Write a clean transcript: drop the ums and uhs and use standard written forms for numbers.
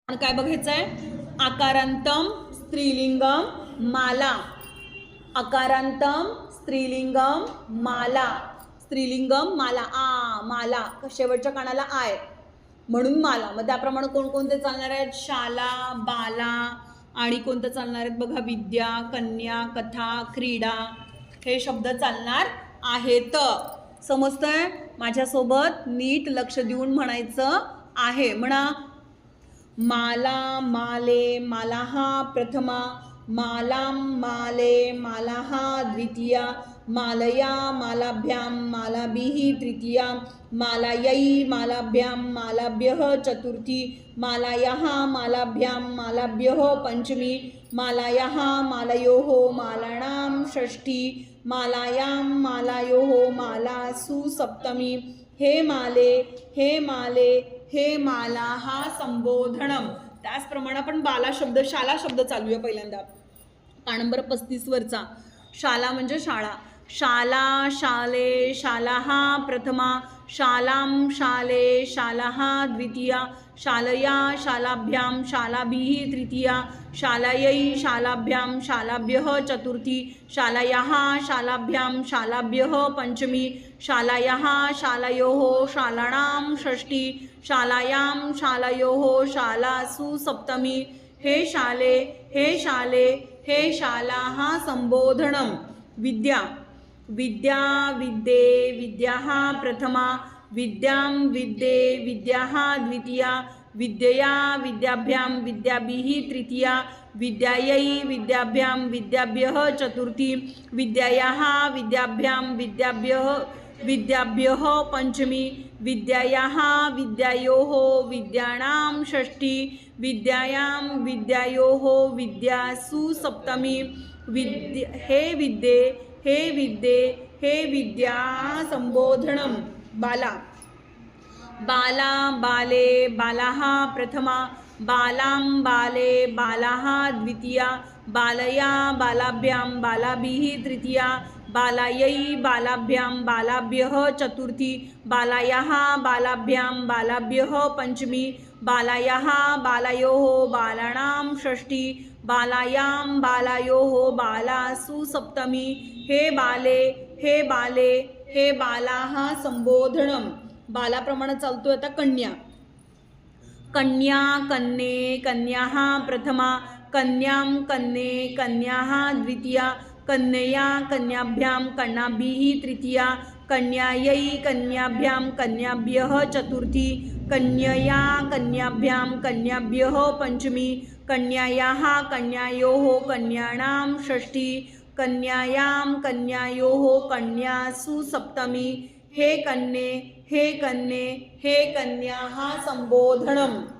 आणि काय बघायचं आहे? आकारांतम स्त्रीलिंगम माला. आकारांतम स्त्रीलिंगम माला. स्त्रीलिंगम माला. माला शेवटच्या कानाला आय म्हणून माला. मग त्याप्रमाणे कोणकोणते चालणार आहेत? शाला, बाला आणि कोणतं चालणार आहेत बघा? विद्या, कन्या, कथा, क्रीडा हे शब्द चालणार आहेत. समजतंय? माझ्यासोबत नीट लक्ष देऊन म्हणायचं आहे. म्हणा. माला, माले, मालाः प्रथमा. मालां, माले, मालाः द्वितीया. मालया, मालाभ्यां, मालाभिः तृतीया. मालायै, मालाभ्यां, मालाभ्यः चतुर्थी. मालायाः, मालाभ्यां, मालाभ्यः पंचमी. मालायाः, मालयोः, मालानां षष्ठी. मालायां, मालायोः, मालासु सप्तमी. हे माले, हे माले, हे मालाः संबोधनम. त्याचप्रमाणे आपण बाला शब्द, शाला शब्द चालूया पहिल्यांदा. पान नंबर 35 वरचा. शाला म्हणजे शाळा. शाला, शाले, शालाः प्रथमा. शालां, शाले, शालाः द्वितीया. शालया, शालाभ्यां, शालाभिः तृतीया. शालयै, शालाभ्यां, शालाभ्यः चतुर्थी. शालयाः, शालाभ्यां, शालाभ्यः पंचमी. शालायाः, शालयोः, शालानां षष्ठी. शालायां, शालयोः, शालासु सप्तमी. हे शाले, हे शाले, हे शालाः संबोधनम. विद्या. विद्या, विद्ये, विद्याः प्रथमा. विद्यां, विद्ये, विद्याः द्वितीया. विद्यया, विद्याभ्यां, विद्याभिः तृतीया. विद्यायै, विद्याभ्यां, विद्याभ्यः चतुर्थी. विद्यायाः, विद्याभ्यां, विद्याभ्यः पंचमी. विद्यायाः, विद्यायोः, विद्यानां षष्ठी. विद्यायां, विद्यायोः, विद्यासु सप्तमी. हे विद्ये, हे विद्ये, हे विद्या संबोधनम. बाला. बाला, बाले, बालाः प्रथमा. बालां, बाले, बालाः द्वितीया. बालया, बालाभ्यां, बालाभिः तृतीया. बालायै, बालाभ्यां, बालाभ्यः चतुर्थी. बालायाः, बालाभ्यां, बालाभ्यः पंचमी. बालायाः, बालयोः, बालानां षष्ठी. बालायां, बालयोः, बालासु सप्तमी. हे बाले, हे बाले, हे बालाः संबोधनम. बालाप्रमाणे चालतोय आता कन्या. कन्या, कन्ये, कन्याः प्रथमा. कन्यां, कन्ये, कन्याः द्वितीया. कन्यया, कन्याभ्यां, कन्याभिः तृतीया. कन्यायै, कन्याभ्यां, कन्याभ्यः चतुर्थी. कन्यया, कन्याभ्यां, कन्याभ्यः पंचमी. कन्यायाः, कन्यायोः, कन्यानां षष्ठी. कन्यायां, कन्यायोः, कन्यासु सप्तमी. हे कन्ये, हे कन्ये, हे कन्याः संबोधनम.